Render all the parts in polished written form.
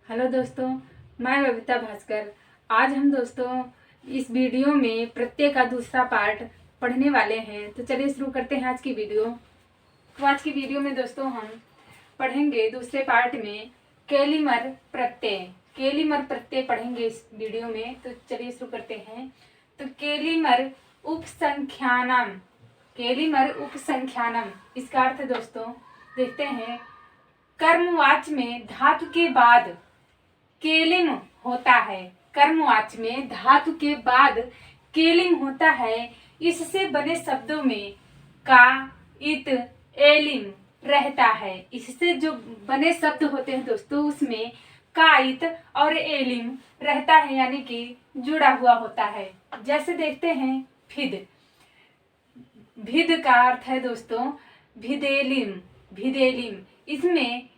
Hello दोस्तों, मैं बबीता भास्कर। आज हम दोस्तों इस वीडियो में प्रत्यय का दूसरा पार्ट पढ़ने वाले हैं। तो चलिए शुरू करते हैं आज की वीडियो। तो आज की वीडियो में दोस्तों हम पढ़ेंगे दूसरे पार्ट में केलिमर प्रत्यय। केलिमर प्रत्यय पढ़ेंगे इस वीडियो में। तो चलिए शुरू करते हैं। तो केलिमर उपसंख्यानम, केलिमर उपसंख्यानम इसका अर्थ दोस्तों देखते हैं। कर्मवाच में धातु के बाद केलिम होता है। कर्मवाच में धातु के बाद केलिम होता है। इससे बने शब्दों में का, इत, एलिम रहता है। इससे जो बने शब्द होते हैं दोस्तों उसमें का, इत और एलिम रहता है, यानी कि जुड़ा हुआ होता है। जैसे देखते हैं भिद। भिद का अर्थ है दोस्तों भिदेलिम, भिदेलिम। इसमें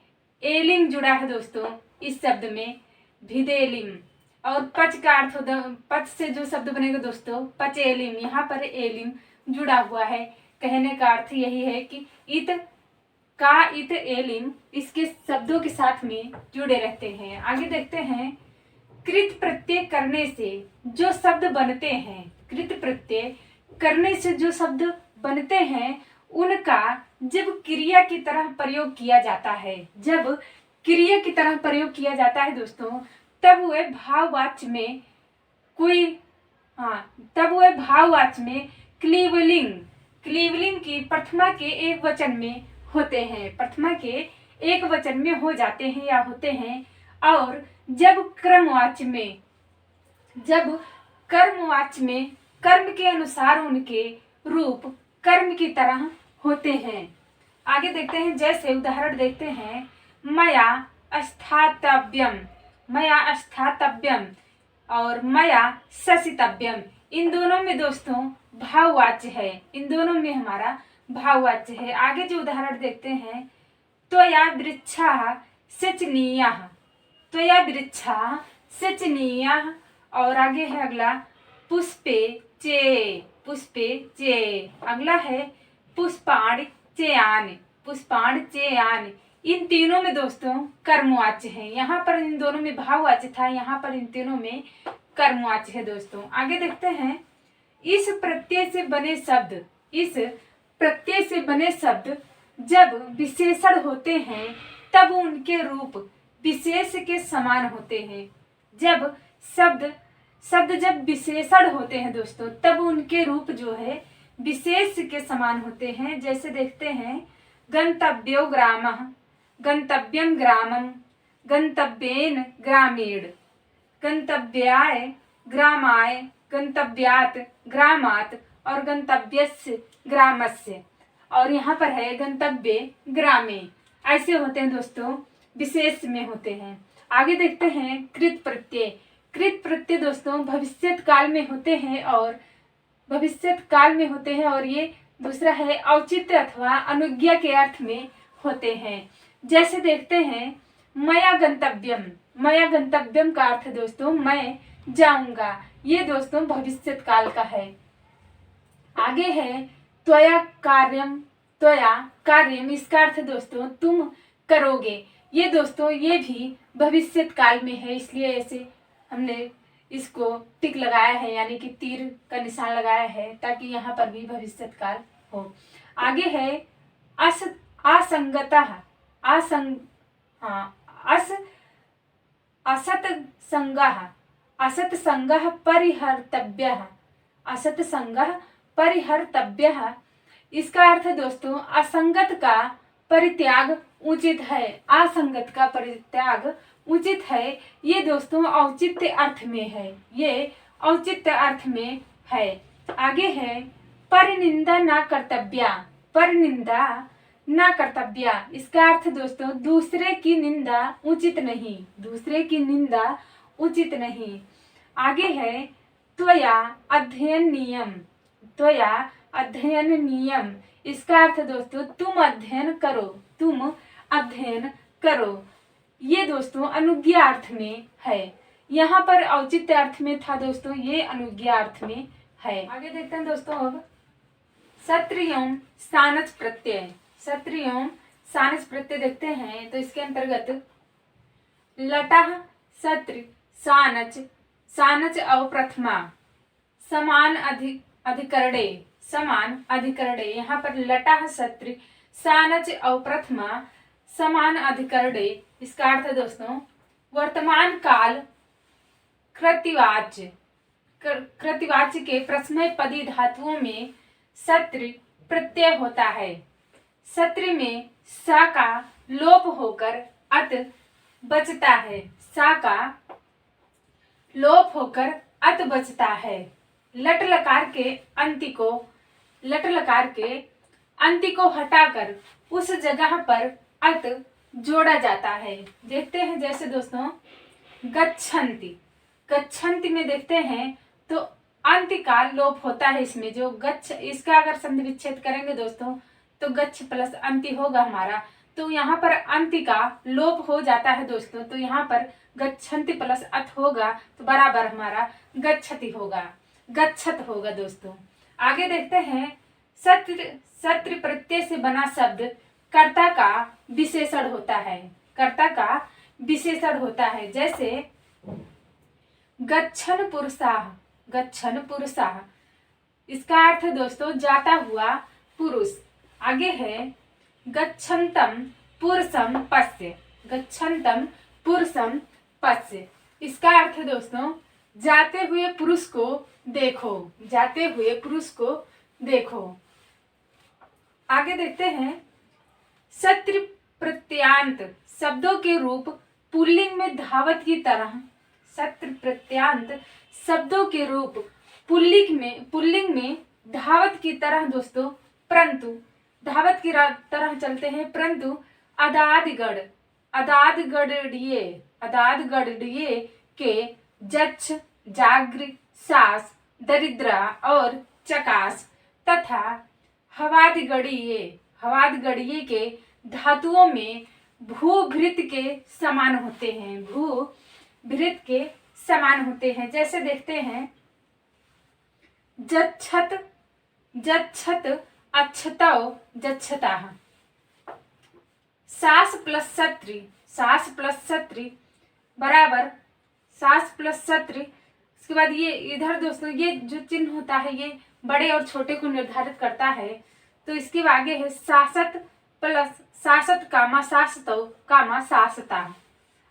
एलिम जुड़ा है दोस्तों इस शब्द में, भिदेलिम। और पच का अर्थ होता, पच से जो शब्द बनेगा दोस्तों पचेलिम, यहाँ पर एलिम जुड़ा हुआ है। कहने का अर्थ यही है कि इत, का, इत, एलिम इसके शब्दों के साथ में जुड़े रहते हैं। आगे देखते हैं कृत प्रत्यय करने से जो शब्द बनते हैं, कृत प्रत्यय करने से जो शब्द बनते हैं उनका जब क्रिया की तरह प्रयोग किया जाता है, जब क्रिया की तरह प्रयोग किया जाता है दोस्तों, तब वह भाववाच्य में कोई तब वह भाववाच्य में क्लीवलिंग, क्लीवलिंग की प्रथमा के एक वचन में होते हैं, प्रथमा के एक वचन में हो जाते हैं या होते हैं। और जब क्रमवाच्य में, जब कर्मवाच्य में कर्म के अनुसार उनके रूप कर्म की तरह होते हैं। आगे देखते हैं, जैसे उदाहरण देखते हैं मया स्थातव्यम, मया स्थातव्यम और मया शशितव्यम। इन दोनों में दोस्तों भाववाच्य है, इन दोनों में हमारा भाववाच्य है। आगे जो उदाहरण देखते हैं त्वया वृक्षाः सिंचनीयाः, त्वया वृक्षाः सिंचनीयाः। और आगे है अगला पुष्पे चे, पुष्पे चे। अगला है पुष्पाणि चेयान, पुष्पाणि चेयान। इन तीनों में दोस्तों कर्मवाच्य है। यहाँ पर इन दोनों में भाववाच्य था, यहाँ पर इन तीनों में कर्मवाच्य है दोस्तों। आगे देखते हैं इस प्रत्यय से बने शब्द, इस प्रत्यय से बने शब्द जब विशेषण होते हैं तब उनके रूप विशेष के समान होते हैं। जब शब्द जब विशेषण होते हैं दोस्तों तब उनके रूप जो है विशेष के समान होते हैं। जैसे देखते हैं गंतव्यो ग्रामः, गंतव्यम ग्रामम, गंतव्येन ग्रामीण, गंतव्याय ग्रामाय, गंतव्यात ग्रामात और गंतव्यस्य ग्रामस्य। और यहाँ पर है गंतव्य ग्रामे। ऐसे होते हैं दोस्तों, विशेष में होते हैं। आगे देखते हैं कृत प्रत्यय। कृत प्रत्यय दोस्तों भविष्यत काल में होते हैं और भविष्यत काल में होते हैं और ये दूसरा है औचित्य अथवा अनुज्ञा के अर्थ में होते हैं। जैसे देखते हैं मया गंतव्यम, मया गंतव्यम का अर्थ दोस्तों मैं जाऊंगा। ये दोस्तों भविष्यत काल का है। आगे है त्वया कार्यम, त्वया कार्यम इसका अर्थ दोस्तों तुम करोगे। ये दोस्तों ये भी भविष्यत काल में है, इसलिए ऐसे हमने इसको टिक लगाया है, यानी कि तीर का निशान लगाया है ताकि यहाँ पर भी भविष्यत काल हो। आगे है असंगतः, असत संगः, असत संगः परिहर्तव्यः, असत संगः परिहर्तव्यः। इसका अर्थ दोस्तों असंगत का परित्याग उचित है, असंगत का परित्याग उचित है। ये दोस्तों औचित्य अर्थ में है, ये औचित्य अर्थ में है। आगे है परनिंदा न कर्तव्या, परनिंदा न कर्तव्या। इसका अर्थ दोस्तों दूसरे की निंदा उचित नहीं, दूसरे की निंदा उचित नहीं। आगे है त्वया अध्ययन नियम, त्वया अध्ययन नियम। इसका अर्थ दोस्तों तुम अध्ययन करो, तुम अध्ययन करो। ये दोस्तों अनुज्ञा अर्थ में है। यहाँ पर औचित्य अर्थ में था दोस्तों, ये अनुज्ञा अर्थ में है। आगे देखते हैं दोस्तों अब सत्रियों सानस प्रत्यय, सत्रियों सानस प्रत्यय देखते हैं। तो इसके अंतर्गत लटः सत्र सानच सानच अवप्रथमा समान अधिकरणे समान अधिकरणे। यहाँ पर लटः सत्र सानच अवप्रथमा समान अधिकरणे, इसका अर्थ है दोस्तों वर्तमान काल कृतिवाच्य कृतिवाच्य के प्रथम पदी धातुओं में सत्र प्रत्यय होता है। सत्र में सा का लोप होकर अत बचता है। सा का लोप होकर अत बचता है। लट लकार के अंति को हटाकर उस जगह पर अत जोड़ा जाता है। देखते हैं जैसे दोस्तों गच्छन्ति, गच्छन्ति में देखते हैं तो अंति का लोप होता है। इसमें जो गच्छ, इसका अगर संधि विच्छेद करेंगे दोस्तों तो गच्छ प्लस अंति होगा हमारा, तो यहाँ पर अंति का लोप हो जाता है दोस्तों। तो यहाँ पर गच्छन्ति प्लस अथ होगा तो बराबर हमारा गच्छति होगा, गच्छत होगा दोस्तों। आगे देखते हैं सत्र प्रत्यय से बना शब्द कर्ता का विशेषण होता है। कर्ता का विशेषण होता है जैसे गच्छन पुरुषाः, गच्छन पुरुषाः, इसका अर्थ है दोस्तों जाता हुआ पुरुष। आगे है गच्छन्तम पुरुषम पश्य, गच्छन्तम पुरुषम पश्य, इसका अर्थ है दोस्तों जाते हुए पुरुष को देखो, जाते हुए पुरुष को देखो। आगे देखते हैं सत्र प्रत्यांत शब्दों के रूप पुल्लिंग में धावत की तरह, सत्र प्रत्यांत शब्दों के रूप पुल्लिंग में धावत की तरह दोस्तों, परंतु धावत की तरह चलते हैं, परंतु अदादगढ़िये के जच्छ, जागृ, सास, दरिद्रा और चकास तथा हवादगढ़िये के धातुओं में भूभृत के समान होते हैं, भूभृत के समान होते हैं। जैसे देखते हैं जच्छत, जच्छत, अच्छतौ, जच्छताः, सास प्लस सत्री, सास प्लस सत्री बराबर सास प्लस सत्री। इसके बाद ये इधर दोस्तों ये जो चिन्ह होता है ये बड़े और छोटे को निर्धारित करता है। तो इसके आगे है सासत प्लस सासत कामा सासतौ कामा सासता।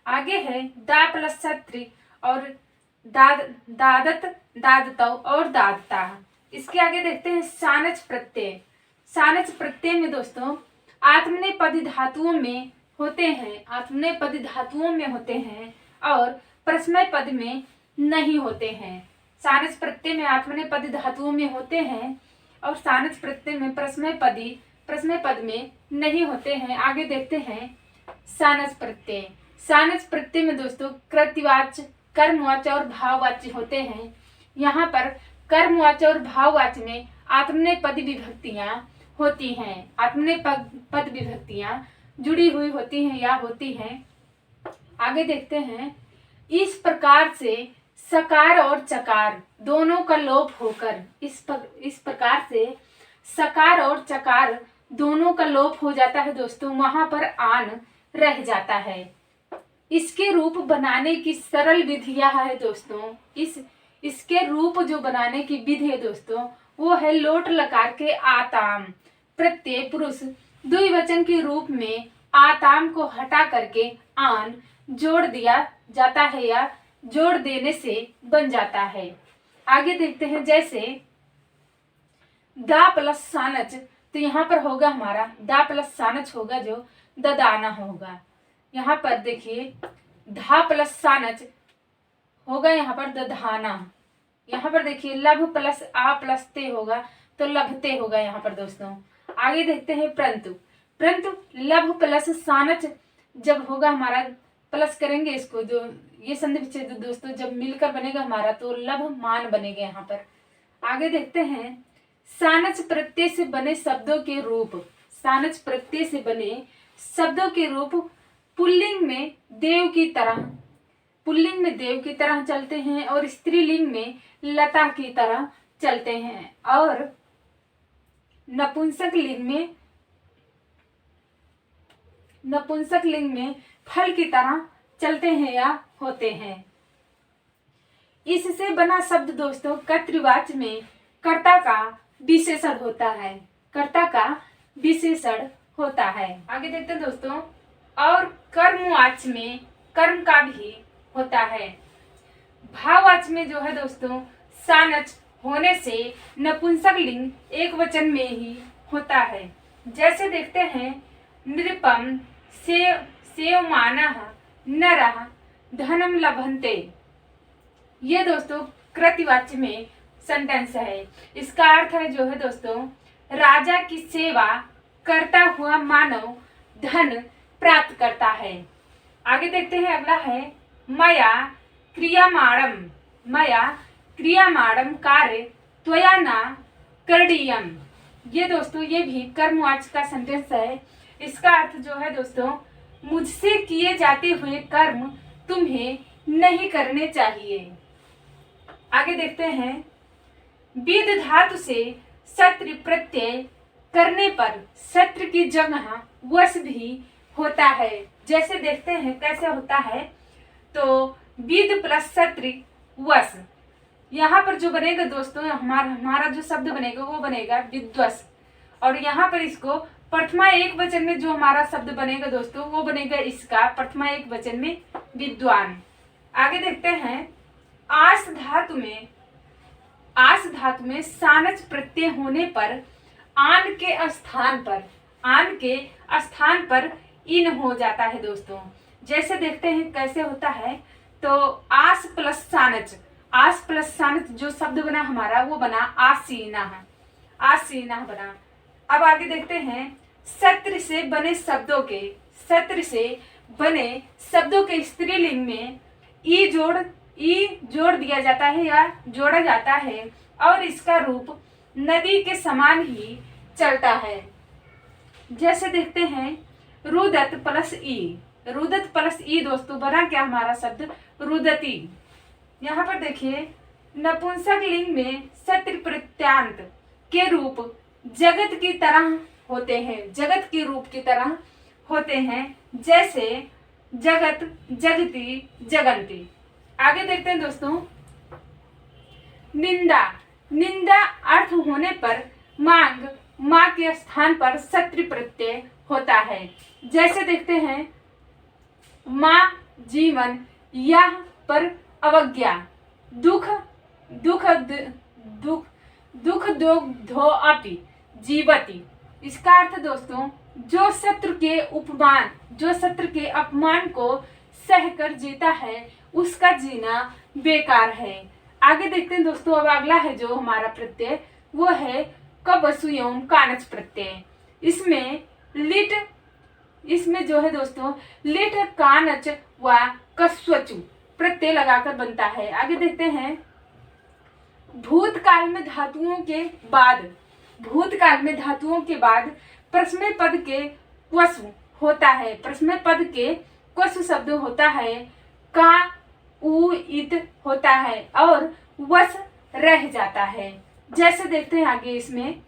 आगे है दा प्लस सत्री और दादत, दादतौ और दादता। इसके आगे देखते हैं सानच प्रत्यय। सानच प्रत्यय में दोस्तों आत्मनेपदी धातुओं में होते हैं, आत्मनेपदी धातुओं में होते हैं और प्रथम पद में नहीं होते हैं। सानच प्रत्यय में आत्मनेपदी धातुओं में होते हैं और सानच प्रत्यय में प्रथम पद में नहीं होते हैं। आगे देखते हैं सानच प्रत्यय। सानच प्रत्यय में दोस्तों कृतिवाच्य, कर्मवाच्य और भाववाच्य होते हैं। यहाँ पर कर्मवाच्य और भाववाच्य में आत्मनेपदी विभक्तियां होती हैं, आत्मनेपद विभक्तियां जुड़ी हुई होती हैं या होती हैं। आगे देखते हैं इस प्रकार से सकार और चकार दोनों का लोप होकर, इस प्रकार से सकार और चकार दोनों का लोप हो जाता है दोस्तों, वहां पर आन रह जाता है। इसके रूप बनाने की सरल विधि यह है दोस्तों, इसके रूप जो बनाने की विधि है दोस्तों वो है लोट लकार के आताम प्रत्यय पुरुष द्विवचन के रूप में आताम को हटा करके आन जोड़ दिया जाता है या जोड़ देने से बन जाता है। आगे देखते हैं जैसे दा प्लस सानच, तो यहाँ पर होगा हमारा दा प्लस सानच होगा जो ददाना होगा। यहाँ पर देखिए धा प्लस सानच होगा यहाँ पर दधाना। यहाँ पर देखिए लभ प्लस आ प्लस ते होगा तो लभते होगा यहाँ पर दोस्तों। आगे देखते हैं परंतु लभ प्लस सानच जब होगा हमारा प्लस करेंगे इसको, जो ये संधि विच्छेद दोस्तों जब मिलकर बनेगा हमारा तो लभ मान बनेगा यहाँ पर। आगे देखते हैं सानच प्रत्यय से बने शब्दों के रूप, सानच प्रत्यय से बने शब्दों के रूप पुल्लिंग में देव की तरह चलते हैं और स्त्रीलिंग में लता की तरह चलते हैं और नपुंसक लिंग में फल की तरह चलते हैं या होते हैं। इससे बना शब्द दोस्तों कर्तृवाच्य में कर्ता का विशेषण होता है, कर्ता का विशेषण होता है। आगे देखते हैं दोस्तों, और कर्मवाच्य में कर्म का भी होता है। भाववाच्य में जो है दोस्तों सानच होने से नपुंसक लिंग एक वचन में ही होता है। जैसे देखते हैं, नृपम सेवमानः नरः धनम लभन्ते। ये दोस्तों कृतिवाच्य में सेंटेंस है। इसका अर्थ है जो है दोस्तों, राजा की सेवा करता हुआ मानव धन प्राप्त करता है। आगे देखते हैं, अगला है मया क्रियामाणम कार्य त्वया न करणीयम। ये दोस्तों ये भी कर्मवाच्य का सेंटेंस है। इसका अर्थ जो है दोस्तों, मुझसे किए जाते हुए कर्म तुम्हें नहीं करने चाहिए। आगे देखते हैं, विद धातु से सत्र प्रत्यय करने पर सत्र की जगह वश भी होता है। जैसे देखते हैं कैसे होता है, तो विद प्लस सत्र वश, यहाँ पर जो बनेगा दोस्तों, हमारा जो शब्द बनेगा वो बनेगा विद्वस। और यहाँ पर इसको प्रथमा एक वचन में जो हमारा शब्द बनेगा दोस्तों वो बनेगा इसका प्रथमा एक वचन में विद्वान। आगे देखते हैं, आस धातु में सानच प्रत्यय होने पर आन के स्थान पर इन हो जाता है दोस्तों। जैसे देखते हैं कैसे होता है, तो आस प्लस सानच जो शब्द बना हमारा वो बना आसीना बना। अब आगे देखते हैं, सत्र से बने शब्दों के स्त्रीलिंग में ई जोड़ दिया जाता है या जोड़ा जाता है और इसका रूप नदी के समान ही चलता है। जैसे देखते हैं, रुदत प्लस ई दोस्तों बना क्या हमारा शब्द रुदती। यहाँ पर देखिए, नपुंसक लिंग में सत्र प्रत्यांत के रूप जगत की तरह होते हैं, जगत के रूप की तरह होते हैं। जैसे जगत, जगती, जगंती। आगे देखते हैं दोस्तों, निंदा अर्थ होने पर माँ के स्थान पर सत्र प्रत्यय होता है। जैसे देखते हैं, माँ जीवन, यह पर अवज्ञा, दुख दो अपि जीवति। इसका अर्थ दोस्तों, जो शत्रु के अपमान को सहकर जीता है उसका जीना बेकार है। आगे देखते हैं दोस्तों, अब अगला है जो हमारा प्रत्यय वो है कबसु एवं कानच प्रत्यय। इसमें जो है दोस्तों लिट, कानच व कस्वचु प्रत्यय लगाकर बनता है। आगे देखते हैं, भूतकाल में धातुओं के बाद प्रश्न पद के क्वसु होता है। प्रश्न पद के क्वसु शब्द होता है, का उ इत होता है और वस रह जाता है। जैसे देखते हैं आगे, इसमें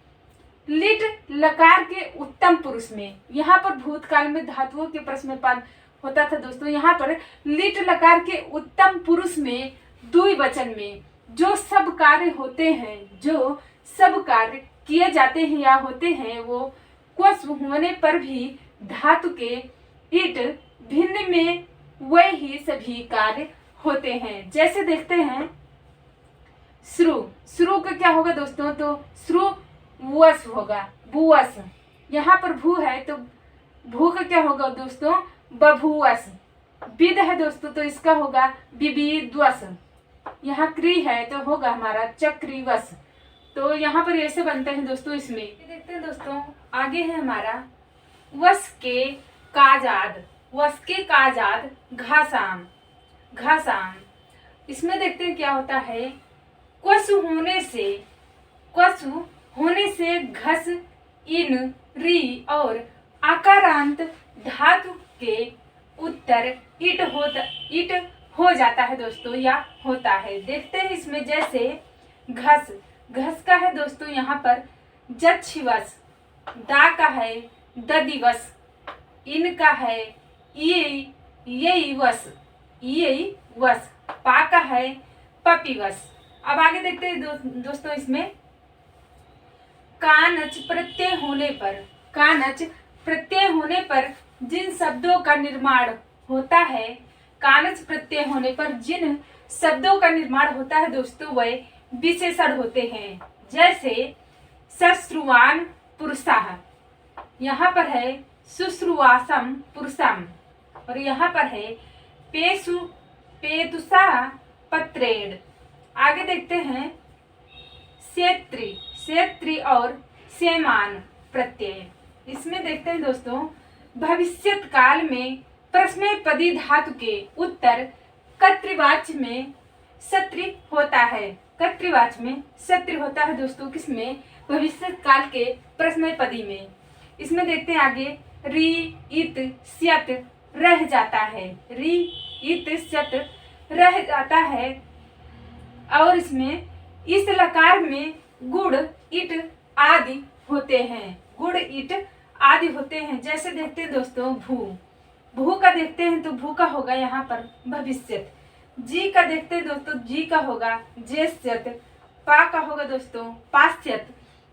लिट लकार के उत्तम पुरुष में, यहाँ पर भूतकाल में धातुओं के प्रश्न पद होता था दोस्तों। यहाँ पर लिट लकार के उत्तम पुरुष में द्विवचन में जो सब कार्य किए जाते हैं या होते हैं, वो क्वस होने पर भी धातु के इट भिन्न में वही सभी कार्य होते हैं। जैसे देखते हैं, श्रु का क्या होगा दोस्तों, तो श्रु वस होगा, बुवस। यहाँ पर भू है तो भू का क्या होगा दोस्तों, बभुवस। विद है दोस्तों तो इसका होगा विविद्वस। यहाँ क्री है तो होगा हमारा चक्रीवस। तो यहाँ पर ऐसे बनते हैं दोस्तों। इसमें देखते हैं दोस्तों, आगे है हमारा वस के काजाद घासाम। इसमें देखते हैं क्या होता है, क्वसु होने से घस, इन, री और आकारांत धातु के उत्तर इट हो जाता है दोस्तों या होता है। देखते हैं इसमें, जैसे घस का है दोस्तों यहाँ पर जच्छिवस, दा का है ददिवस, इन का है यही वस, यही वस। पा का है पपीवस। अब आगे देखते हैं दोस्तों इसमें कानच प्रत्यय होने पर, कानच प्रत्यय होने पर जिन शब्दों का निर्माण होता है, कानच प्रत्यय होने पर जिन शब्दों का निर्माण होता है दोस्तों वह विशेषण होते हैं। जैसे सश्रुवान पुरुषाः, यहाँ पर है शुश्रुवासम पुरुषम, और यहाँ पर है पेशु पेतुषा पत्रेण। आगे देखते हैं क्षेत्री, क्षेत्री और सेमान प्रत्यय। इसमें देखते हैं दोस्तों भविष्यत काल में प्रश्नपदी धातु के उत्तर कर्तृवाच्य में सत्रि होता है। कर्तृवाच्य में सत्रि होता है दोस्तों किसमें? भविष्यत काल के प्रश्नपदी में। इसमें देखते हैं आगे रि इत स्यत रह जाता है, रि इत स्यत रह जाता है। और इसमें इस लकार में गुड़ इट आदि होते हैं, गुड़ इट आदि होते हैं। जैसे देखते हैं दोस्तों भू, भू का देखते हैं तो भू का होगा यहाँ पर भविष्यत। जी का देखते हैं दोस्तों जी का होगा जेष्यत। पा का होगा दोस्तों पाश्यत।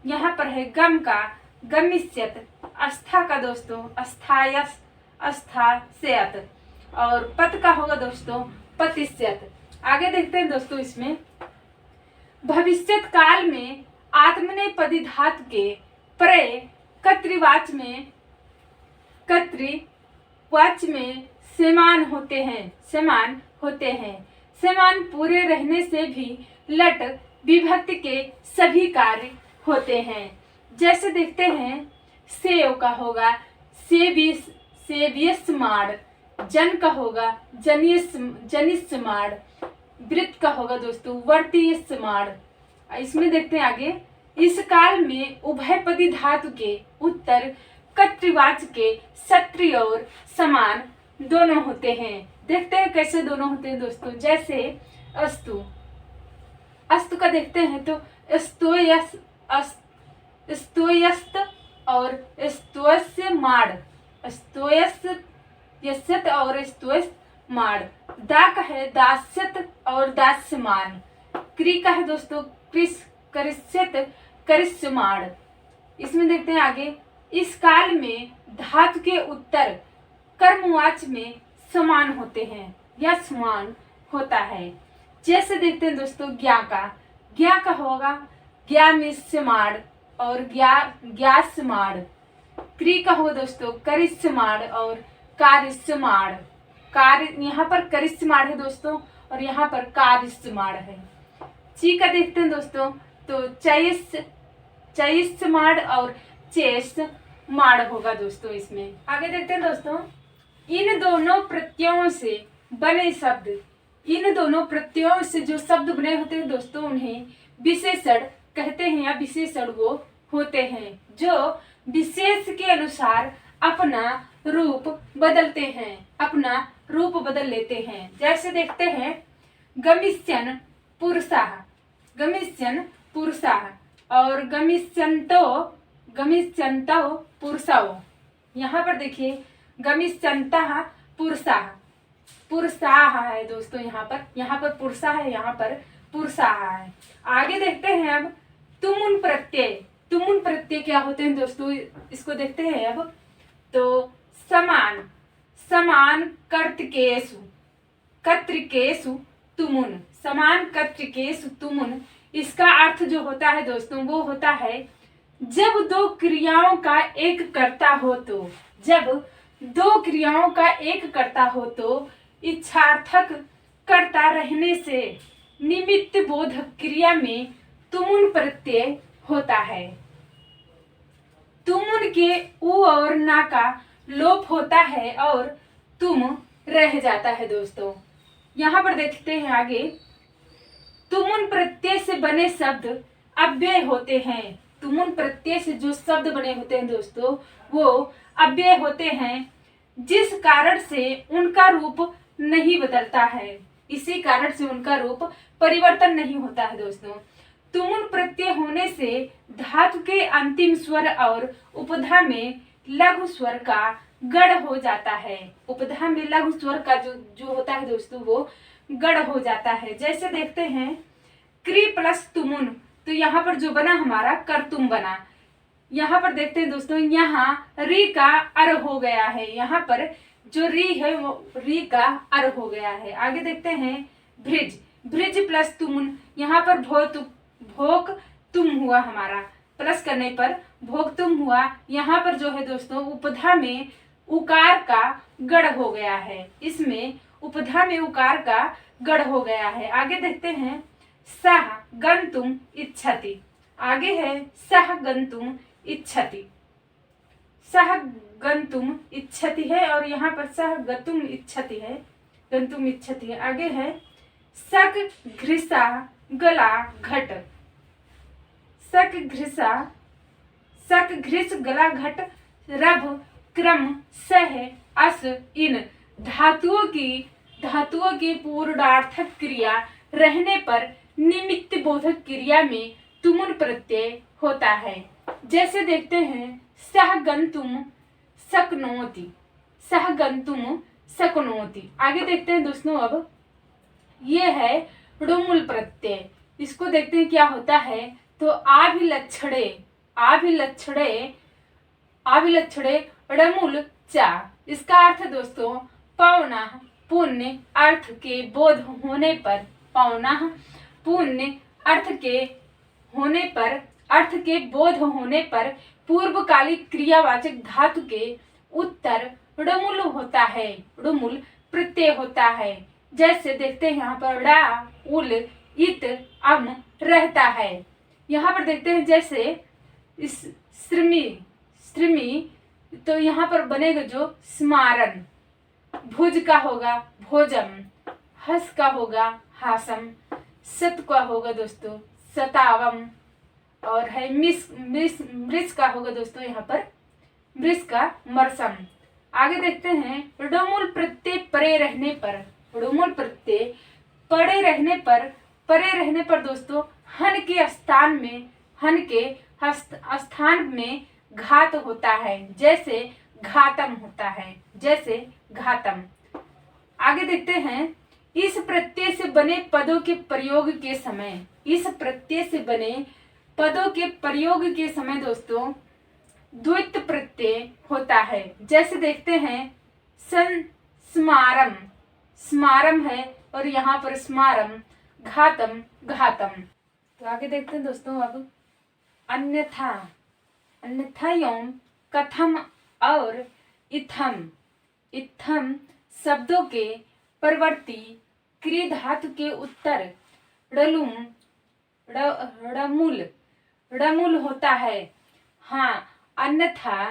यहाँ पर है गम का गमिष्यत। अस्था का दोस्तों अस्थायस अस्थास्यत। और पत का होगा दोस्तों पतिष्यत। आगे देखते हैं दोस्तों इसमें भविष्यत काल में आत्मनेपदी धातु के प्रय कर्तृवाच्य में समान होते हैं, समान होते हैं। समान पूरे रहने से भी लट विभक्ति के सभी कार्य होते हैं। जैसे देखते हैं सेव का होगा सेवियस्माड, जन का होगा जनिस्माड, वृत्त का होगा दोस्तों वर्तीयस्माड। इसमें देखते हैं आगे इस काल में उभयपदी धातु के उत्तर कर्तृवाच्य के सत्रि और समान दोनों होते हैं। देखते हैं कैसे दोनों होते हैं दोस्तों। जैसे अस्तु, अस्तु का देखते हैं तो स्तोयस्त और स्तोयस्य माड, स्तोयस्यत और स्तोयस माड। दा का है दास्यत और दास्यमान। क्री का है दोस्तों करिष्यत करिष्यमाण। इसमें देखते हैं आगे इस काल में धातु के उत्तर कर्मवाच्य में समान होते हैं या समान होता है। जैसे देखते हैं दोस्तों ज्ञा का होगा ज्ञामिष्यमाण और ज्ञास्यमाण। क्री का होगा दोस्तों करिष्यमाण और कारिष्यमाण। कार्य यहाँ पर करिष्यमाण है दोस्तों और यहाँ पर कारिष्यमाण है। ची का देखते हैं दोस्तों तो चयस्यमाण और चेष्यमाण होगा दोस्तों। इसमें आगे देखते हैं दोस्तों इन दोनों प्रत्ययों से बने शब्द, इन दोनों प्रत्ययों से जो शब्द बने होते हैं दोस्तों उन्हें विशेषण कहते हैं या विशेषण वो होते हैं जो विशेष के अनुसार अपना रूप बदलते हैं, अपना रूप बदल लेते हैं। जैसे देखते हैं गमिष्यन पुरुषाः, गमिष्यन पुरुषाः और गमिष्यन्तौ पुरुषौ। यहाँ पर देखिए गमिष्यन्तः पुरुषाः, पुरुषाः है दोस्तों। यहाँ पर पुरुषा है, यहाँ पर पुरुषाः है। आगे देखते हैं अब तुमुन प्रत्यय। तुमुन प्रत्यय क्या होते हैं दोस्तों इसको देखते हैं अब। तो समान, समान कर्तृकेषु, कर्तृकेषु तुमुन, समान कर्तृकेषु तुमुन। इसका अर्थ जो होता है दोस्तों वो होता है जब दो क्रियाओं का एक कर्ता हो तो, जब दो क्रियाओं का एक कर्ता हो तो इच्छार्थक कर्ता रहने से निमित्त बोधक क्रिया में तुमुन प्रत्यय होता है। तुमुन के उ और ना का लोप होता है और तुम रह जाता है दोस्तों। यहाँ पर देखते हैं आगे तुमुन प्रत्यय से बने शब्द अव्यय होते हैं। तुमुन प्रत्यय से जो शब्द बने होते हैं दोस्तों वो अव्यय होते हैं, जिस कारण से उनका रूप नहीं बदलता है, इसी कारण से उनका रूप परिवर्तन नहीं होता है दोस्तों। तुमुन प्रत्यय होने से धातु के अंतिम स्वर और उपधा में लघु स्वर का गढ़ हो जाता है। उपधा में लघु स्वर का जो होता है दोस्तों वो गढ़ हो जाता है। जैसे देखते हैं क्री प्लस तुमुन, तो यहाँ पर जो बना हमारा करतुम बना। यहाँ पर देखते हैं दोस्तों, यहाँ री का अर हो गया है, यहाँ पर जो री है वो री का अर हो गया है। आगे देखते हैं भ्रिज, भ्रिज प्लस तुमुन, यहाँ पर भोक तुम हुआ हमारा, प्लस करने पर भोग तुम हुआ। यहाँ पर जो है दोस्तों उपधा में उकार का गढ़ हो गया है, इसमें उपधा में उकार का गढ़ हो गया है। आगे देखते हैं सह गंतुम इच्छति, आगे है सह गंतुम इच्छति, सह गंतुम इच्छति है और यहाँ पर सह गतुम इच्छति है, गंतुम इच्छति है। आगे है सक घृसा गला घट, सक घृसा, सक घृस गला घट, रभ क्रम सह अस इन धातुओं की पूर्णार्थक क्रिया रहने पर निमित्त बोधक क्रिया में तुमुन प्रत्यय होता है। जैसे देखते हैं सह गंतुम सकनोति, सह गंतुम सकनोति। आगे देखते हैं दोस्तों, अब ये है ड़ुमुल प्रत्यय, इसको देखते हैं क्या होता है। तो आभिलक्षणे, आभिलक्षणे, आभिलक्षणे ड़मुल चा, इसका अर्थ दोस्तों पौना पुण्य अर्थ के बोध होने पर, पौना पुण्य अर्थ के होने पर, अर्थ के बोध होने पर पूर्वकालिक क्रियावाचक धातु के उत्तर ड़मुल होता है, ड़मुल प्रत्यय होता है। जैसे देखते हैं यहाँ पर डा उल इत अम रहता है। यहाँ पर देखते हैं जैसे इस श्रीमी, तो यहाँ पर बनेगा जो स्मारन, भुज का होगा भोजम, हस का होगा हासम, सत का होगा दोस्तों सतावम, और है मृष का होगा दोस्तों यहाँ पर मृष का मरसम। आगे देखते हैं ड़मुल प्रत्यय परे रहने पर, ड़मुल प्रत्यय परे रहने पर दोस्तों हन के स्थान में, हन के स्थान में घात होता है, जैसे घातम होता है, जैसे घातम। आगे देखते हैं इस प्रत्यय से बने पदों के प्रयोग के समय, इस प्रत्यय से बने पदों के प्रयोग के समय दोस्तों द्वित प्रत्यय होता है। जैसे देखते हैं स्मारम, स्मारम है और यहाँ पर स्मारम, घातम घातम। तो आगे देखते हैं दोस्तों, अब अन्यथा, अन्यथा यौम कथम और इथम, इथम शब्दों के परवर्ती क्रिय धातु के उत्तर ड़लुम ड़मुल, ड़मुल होता है। हाँ, अन्यथा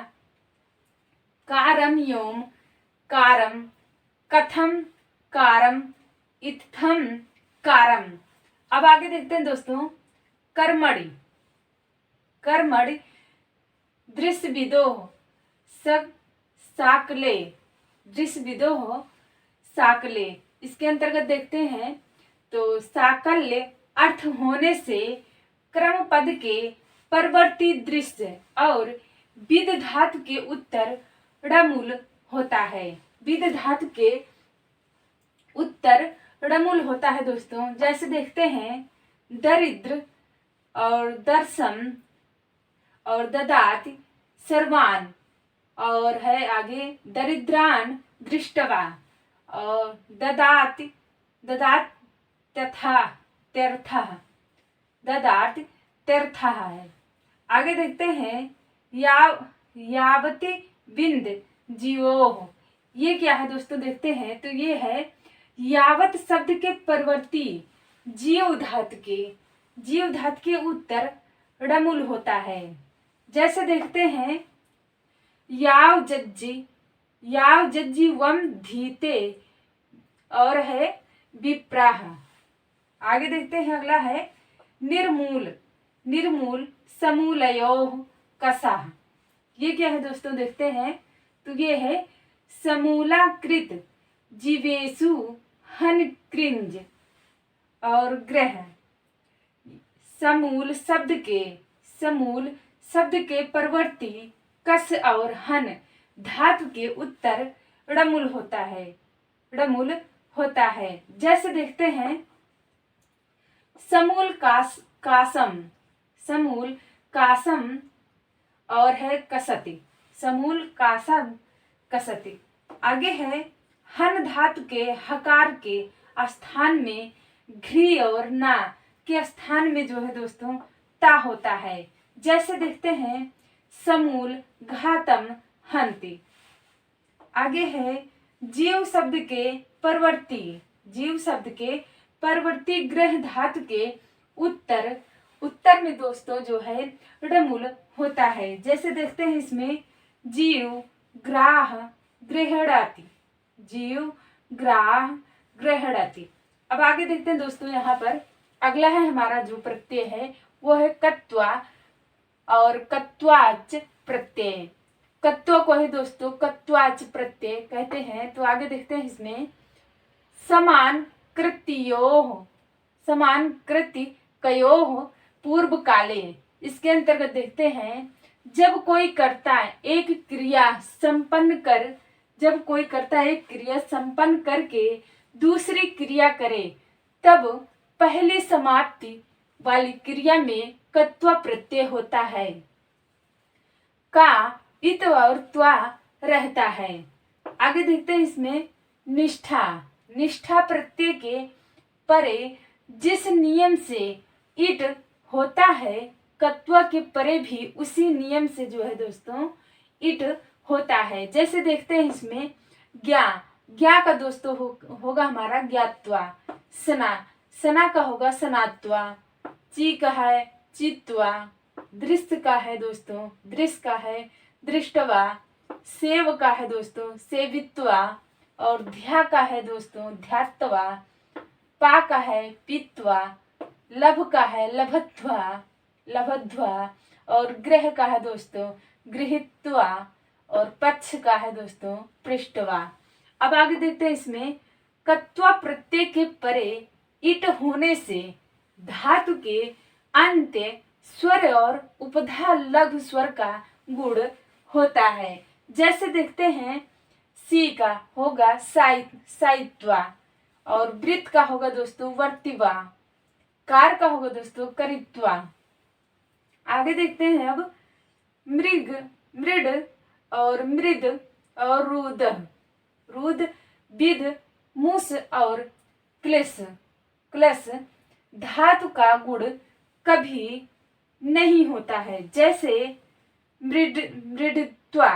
कारम योम कारम, कथम कारम, इत्थम कारम। अब आगे देखते हैं दोस्तों कर्मणि, कर्मणि दृश्य विदोह सब साकले, दृश्य विदोह साकले, इसके अंतर्गत देखते हैं तो साकल्य अर्थ होने से क्रम पद के परवर्ती दृश्य और विद धातु के उत्तर ड़मूल होता है, विद धातु के उत्तर ड़मूल होता है दोस्तों। जैसे देखते हैं दरिद्र और दर्शन और ददात सर्वान, और है आगे दरिद्रान दृष्टवा और ददात, ददात तथा त्यर्थः, ददात त्यर्थः है। आगे देखते हैं यावती बिंद जीवोह, ये क्या है दोस्तों देखते हैं तो ये है यावत शब्द के परवर्ती जीव धातु के, जीव धातु के उत्तर ड़मूल होता है। जैसे देखते हैं याव जज्जी वम धीते, और है विप्राह। आगे देखते हैं अगला है निर्मूल, निर्मूल समूलयोः कसाह, ये क्या है दोस्तों देखते हैं तो ये है समूलाकृत जीवेशु हन कृंज और ग्रह। समूल शब्द के, समूल शब्द के परवर्ती कस और हन धातु के उत्तर ड़मूल होता है, ड़मूल होता है। जैसे देखते हैं समूल कासम, समूल कासम और है कसति, समूल कासम कसति। आगे है हन धातु के हकार के स्थान में घ्री और ना के स्थान में जो है दोस्तों ता होता है। जैसे देखते हैं समूल घातम हंति। आगे है जीव शब्द के परवर्ती, जीव शब्द के परवर्ती ग्रह धातु के उत्तर उत्तर में दोस्तों जो है ड़मूल होता है। जैसे देखते हैं इसमें जीव ग्राह गृहणाति, जीव ग्राह गृहणाति। अब आगे देखते हैं दोस्तों, यहाँ पर अगला है हमारा जो प्रत्यय है वो है कत्वा और कत्वाच प्रत्यय। कत्व को है दोस्तों कत्वाच प्रत्यय कहते हैं। तो आगे देखते हैं इसमें समान कृत्योः, समान कृति कयोः पूर्व काले। इसके अंतर्गत देखते हैं जब कोई कर्ता एक क्रिया संपन्न कर, जब कोई कर्ता एक क्रिया संपन्न करके दूसरी क्रिया करे तब पहली समाप्ति वाली क्रिया में कत्व प्रत्यय होता है। का इत और त्वा रहता है। आगे देखते हैं इसमें निष्ठा, निष्ठा प्रत्यय के परे जिस नियम से इट होता है कत्व के परे भी उसी नियम से जो है दोस्तों इट होता है। जैसे देखते हैं इसमें ज्ञा, ज्ञा का दोस्तों होगा हमारा ज्ञात्वा, सना, सना का होगा सनात्वा, ची का है चित्वा, दृश्य का है दोस्तों दृश्य का है दृष्टवा, सेव का है दोस्तों सेवित्वा और ध्या का है दोस्तों ध्यात्वा, पा का है पीत्वा, लभ का है लभत्वा, लभध्वा और ग्रह का है दोस्तों गृहीत्वा और पक्ष का है दोस्तों पृष्ठवा। अब आगे देखते हैं इसमें कत्वा प्रत्यय के परे इट होने से धातु के अंत्य स्वर और उपधा लघु स्वर का गुण होता है। जैसे देखते हैं सी का होगा साइत्वा और वृत्त का होगा दोस्तों वर्तिवा, कार का होगा दोस्तों करित्वा। आगे देखते हैं अब मृग, मृड और मृद और रुद, रुद विद मूस और क्लेश, क्लेश धातु का गुण कभी नहीं होता है। जैसे मृड, मृडत्वा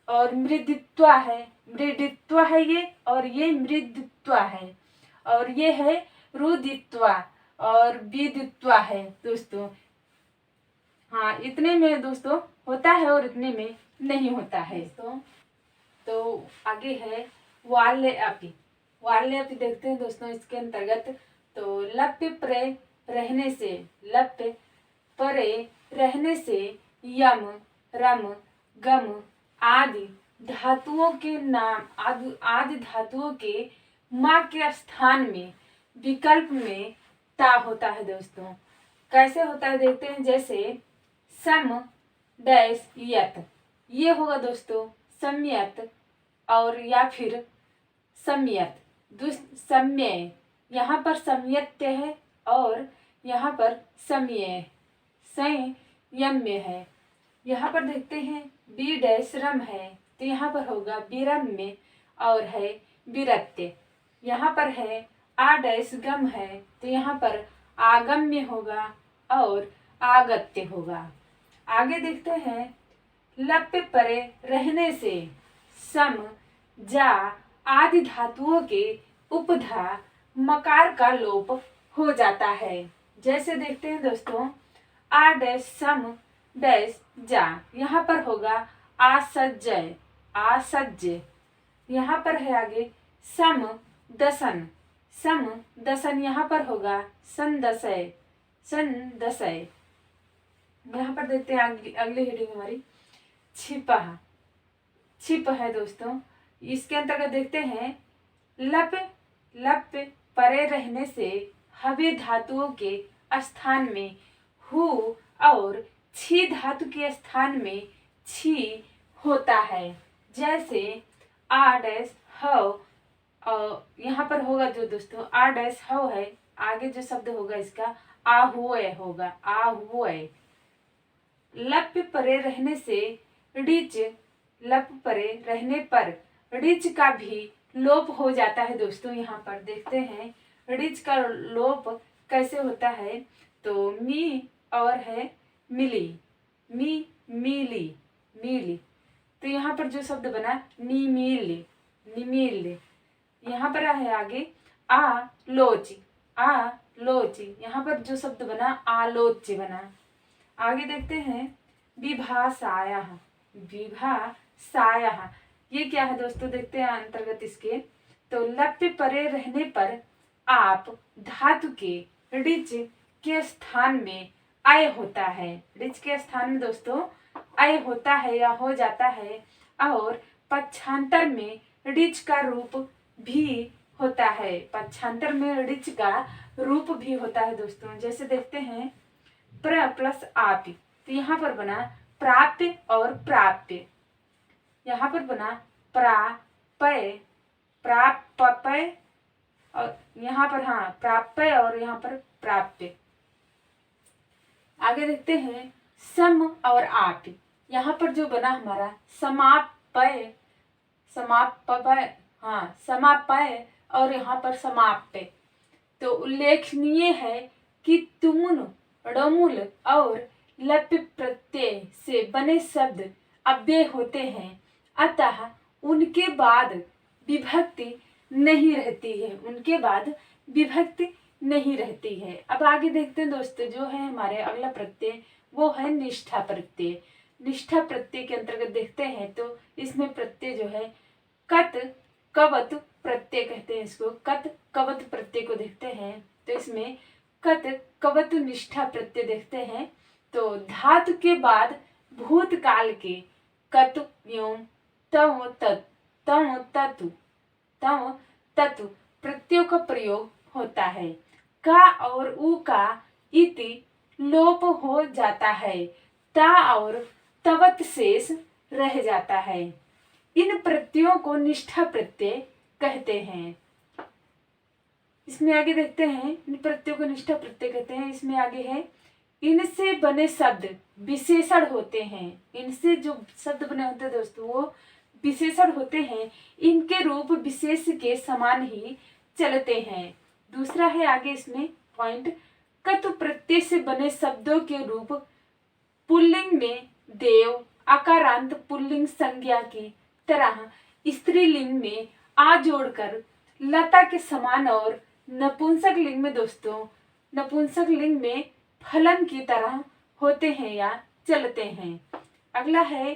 और मृदित्वा है, मृदित्वा है ये और ये मृदित्वा है और ये है रुदित्वा और विदित्वा है दोस्तों। हाँ इतने में दोस्तों होता है और इतने में नहीं होता है दोस्तों। तो आगे है वाल्य अपि, वाल्य अपि देखते हैं दोस्तों। इसके अंतर्गत तो लप्य परे रहने से, लप्य परे रहने से यम रम गम आदि धातुओं के नाम, आदि धातुओं के माँ के स्थान में विकल्प में ता होता है दोस्तों। कैसे होता है देखते हैं। जैसे सम डैश यत, ये होगा दोस्तों सम्यत और या फिर सम्यत, सम्यय, यहाँ पर सम्यत्य है और यहाँ पर सम्यय संयम्य है। यहाँ पर देखते हैं बी डैश रम है तो यहाँ पर होगा विरम्य और है विरत्य। यहाँ पर है आ डैश गम है तो यहाँ पर आगम्य होगा और आगत्य होगा। आगे देखते हैं लप्य परे रहने से सम जा आदि धातुओं के उपधा मकार का लोप हो जाता है। जैसे देखते हैं दोस्तों आ डैश सम डैश जा, यहाँ पर होगा आसज्जय, आसज्य। यहाँ पर है आगे सम दसन, सम दसन, यहाँ पर होगा संदसय, संदसय। यहाँ पर देखते हैं अगली हेडिंग हमारी छिपा, छिप है दोस्तों। इसके अंतर्गत देखते हैं लप, लप परे रहने से हवे धातुओं के स्थान में हु और छी धातु के स्थान में छी होता है। जैसे आ डैश हव, यहाँ पर होगा जो दोस्तों आ डैश हव है, आगे जो शब्द होगा इसका आ हुए होगा, आ हुए। लप परे रहने से ऋच, लप परे रहने पर ऋच का भी लोप हो जाता है दोस्तों। यहाँ पर देखते हैं ऋच का लोप कैसे होता है। तो मी और है मिली, मी मिली, मिली। तो यहाँ पर जो शब्द बना निमिल, निमिल। यहाँ पर है आगे आ लोच, आ लोच। यहाँ पर जो शब्द बना आलोच बना। आगे देखते हैं विभाषाया, विभाषाया। ये क्या है दोस्तों, देखते हैं अंतर्गत इसके। तो लप परे रहने पर आप धातु के ऋच के स्थान में आय होता है, ऋच के स्थान में दोस्तों आय होता है या हो जाता है। और पक्षांतर में ऋच का रूप भी होता है, पक्षांतर में ऋच का रूप भी होता है दोस्तों। जैसे देखते हैं प्र प्लस आप, तो यहाँ पर बना प्राप्य और प्राप्य। यहाँ पर बना प्राप्य, प्राप्य, और यहाँ पर हाँ प्राप्य और यहाँ पर प्राप्य। आगे देखते हैं सम और आप। यहाँ पर जो बना हमारा समाप्य, समाप्य, हाँ समाप्य और यहाँ पर समाप्य। तो उल्लेखनीय है कि तुमुन, ड़मुल और लप प्रत्यय से बने शब्द अव्यय होते हैं, अतः उनके बाद विभक्ति नहीं रहती है, उनके बाद विभक्ति नहीं रहती है। अब आगे देखते हैं दोस्तों, जो है हमारे अगला प्रत्यय वो है निष्ठा प्रत्यय। निष्ठा प्रत्यय के अंतर्गत देखते हैं तो इसमें प्रत्यय जो है कत कवत प्रत्यय कहते हैं इसको, कत कवत प्रत्यय को देखते हैं तो इसमें कत कवत निष्ठा प्रत्यय देखते हैं। तो धातु के बाद भूतकाल के कत एवं तव तत्, तव ततु, तव ततु प्रत्ययों का प्रयोग होता है। का और उ का इति लोप हो जाता है, ता और तवत शेष रह जाता है। इन प्रत्ययों को निष्ठा प्रत्यय कहते हैं। इसमें आगे देखते हैं इन प्रत्ययों को निष्ठा प्रत्यय कहते हैं। इसमें आगे है इनसे बने शब्द विशेषण होते हैं, इनसे जो शब्द बने होते हैं दोस्तों वो विशेषण होते हैं, इनके रूप विशेष के समान ही चलते हैं। दूसरा है आगे इसमें पॉइंट, कतु प्रत्यय से बने शब्दों के रूप पुल्लिंग में देव आकारांत पुल्लिंग संज्ञा की तरह स्त्रीलिंग में आ जोड़कर लता के समान, और नपुंसक लिंग में दोस्तों नपुंसक लिंग में फलन की तरह होते हैं या चलते हैं। अगला है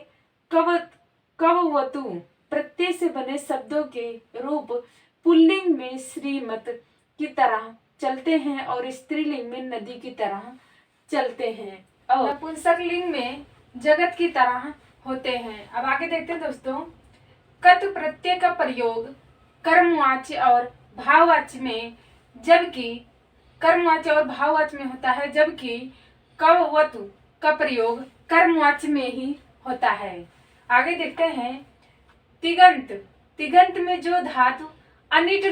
कवत, कववतु प्रत्यय से बने शब्दों के रूप पुल्लिंग में श्रीमत की तरह चलते हैं और स्त्रीलिंग में नदी की तरह चलते हैं, और नपुंसक लिंग में जगत की तरह होते हैं। अब आगे देखते हैं दोस्तों, कत प्रत्यय का प्रयोग कर्मवाच्य और भाववाच्य में, जबकि कर्मवाच्य और भाववाच्य में होता है, जबकि कववतु का प्रयोग कर्मवाच्य में ही होता है। आगे देखते हैं तिगंत, तिगंत में जो धातु अनिट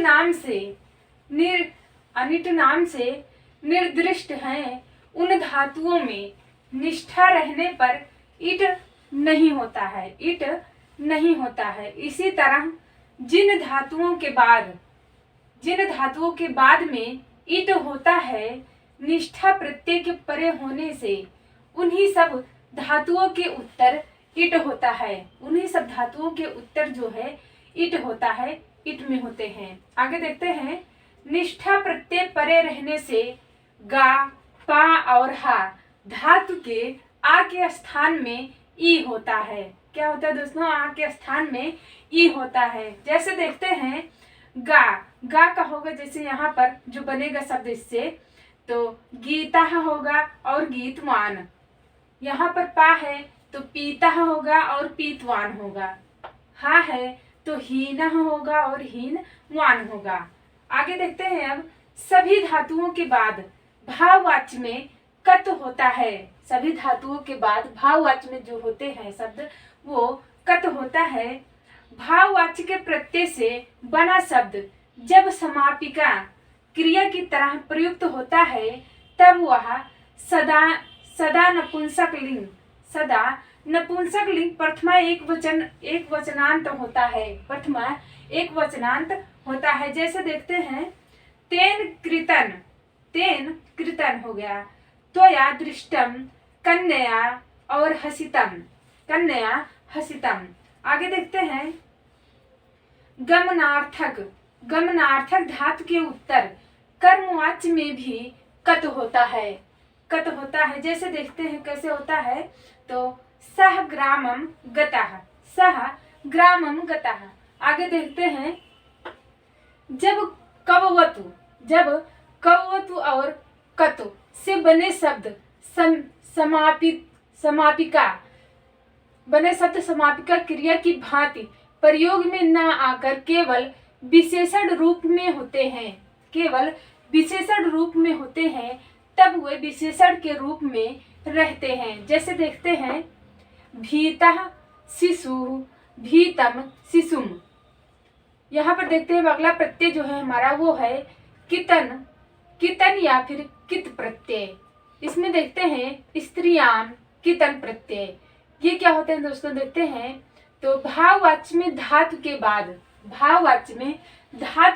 नाम से निर्दिष्ट हैं, उन धातुओं में निष्ठा रहने पर इट नहीं होता है, इट नहीं होता है। इसी तरह जिन धातुओं के बाद में इट होता है, निष्ठा प्रत्यय के परे होने से उन्हीं सब धातुओं के उत्तर इट होता है, उन्हीं सब धातुओं के उत्तर जो है इट होता है, इट में होते हैं। आगे देखते हैं निष्ठा प्रत्यय परे रहने से गा, पा और हा धातु के आ के स्थान में ई होता है। क्या होता है दोस्तों, आ के स्थान में ई होता है। जैसे देखते हैं गा, गा का होगा जैसे यहाँ पर जो बनेगा शब्द इससे, तो गीता होगा और गीतवान। यहाँ पर पा है तो पीता होगा और पीतवान होगा। हा है तो हीना होगा और हीनवान होगा। आगे देखते हैं अब सभी धातुओं के बाद भाववाच्य में कत होता है, सभी धातुओं के बाद भाववाच्य में जो होते हैं शब्द वो कत होता है। भाववाची के प्रत्यय से बना शब्द जब समापिका क्रिया की तरह प्रयुक्त होता है तब वह सदा सदा नपुंसक लिंग प्रथमा एक वचनांत होता है। प्रथमा एक वचनांत होता है। जैसे देखते हैं तेन कृतन हो गया, त्वया दृष्टम कन्या और हसितम। आगे देखते हैं गमनार्थक धातु के उत्तर कर्मवाच्य में भी कत होता है। जैसे देखते हैं कैसे होता है, तो सह ग्रामम गतः। आगे देखते हैं जब कववतु और कतु से बने शब्द समापिका क्रिया की भांति प्रयोग में न आकर केवल विशेषण रूप में होते हैं तब वे विशेषण के रूप में रहते हैं। जैसे देखते हैं भीतः भीतम शिशुम। यहाँ पर देखते हैं अगला प्रत्यय जो है हमारा वो है कितन या फिर कित प्रत्यय। इसमें देखते हैं स्त्रियाम कितन प्रत्यय। ये क्या होते हैं दोस्तों, देखते हैं तो भाववाच्य में धातु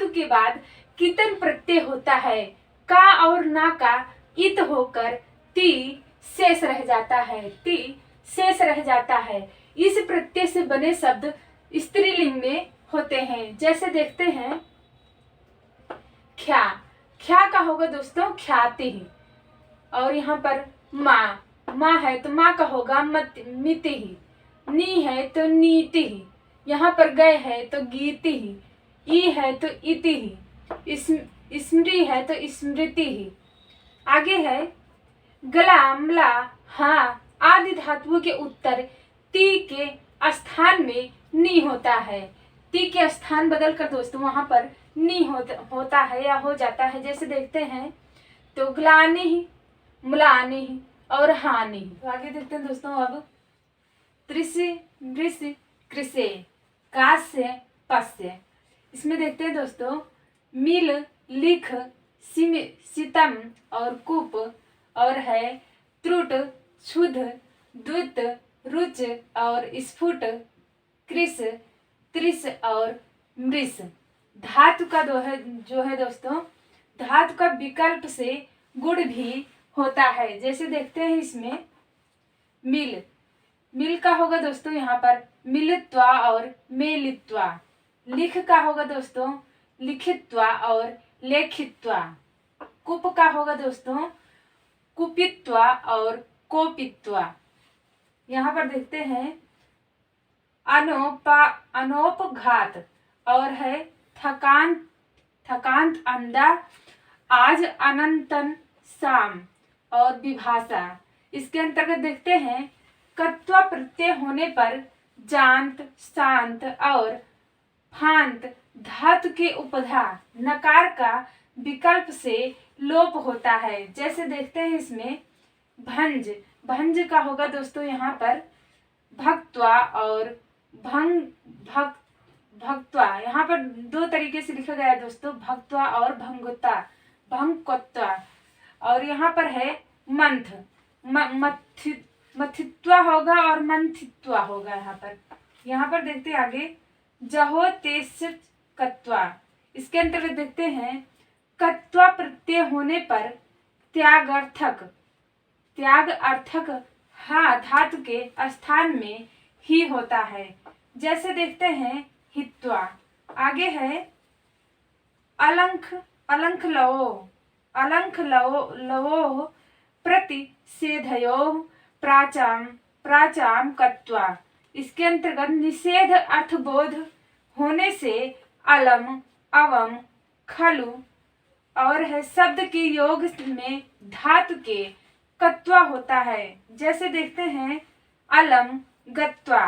के बाद कितन प्रत्यय होता है। का और ना का इत होकर ती शेष रह जाता है। इस प्रत्यय से बने शब्द स्त्रीलिंग में होते हैं। जैसे देखते हैं ख्या का होगा दोस्तों ख्याति ही, और यहाँ पर माँ है तो माँ का होगा मिति ही, नी है तो नीति ही, यहाँ पर गए है तो गीति ही, ई है तो इति ही, स्मृति है तो स्मृति ही। आगे है गला म्ला हाँ आदि धातुओं के उत्तर ती के स्थान में नी होता है। ती के स्थान बदल कर दोस्तों वहां पर नी होता है या हो जाता है। जैसे देखते हैं तो ग्लानि म्लानि और हानि। तो आगे देखते हैं दोस्तों अब त्रिशि मृषि कृषे कास्य पस्य। इसमें देखते हैं दोस्तों मिल लिख सितम और कुप, और है त्रुट क्षुध द्वित रुच और स्फुट कृष त्रिश और मृष। धातु का जो है दोस्तों धातु का विकल्प से गुण भी होता है। जैसे देखते हैं इसमें मिल का होगा दोस्तों यहाँ पर मिलित्वा और मेलित्वा। लिख का होगा दोस्तों लिखित्वा और लेखित्वा। कुप का होगा दोस्तों कुपित्वा और कोपित्वा। यहाँ पर देखते हैं अनोपघात, और है थकांत अंधा आज अनंतन शाम और विभाषा। इसके अंतर्गत देखते हैं कत्वा प्रत्यय होने पर जांत शांत और फांत धातु के उपधा नकार का विकल्प से लोप होता है। जैसे देखते हैं इसमें भंज का होगा दोस्तों यहाँ पर भक्त्वा और भक्त्वा। यहाँ पर दो तरीके से लिखा गया है दोस्तों, भक्त्वा और भंगत्वा। और यहाँ पर है मथित्वा होगा और मंथित्वा होगा। यहाँ पर देखते हैं आगे जहो तेज कत्वा। इसके अंतर्गत देखते हैं कत्वा प्रत्यय होने पर त्याग अर्थक हा धातु के स्थान में ही होता है। जैसे देखते हैं हित्वा। आगे है अलंख लवो प्रतिषेधयो प्राचाम कत्वा। इसके अंतर्गत निषेध अर्थबोध होने से अलम अवम खलु और है शब्द के योग में धातु के कत्वा होता है। जैसे देखते हैं अलम गत्वा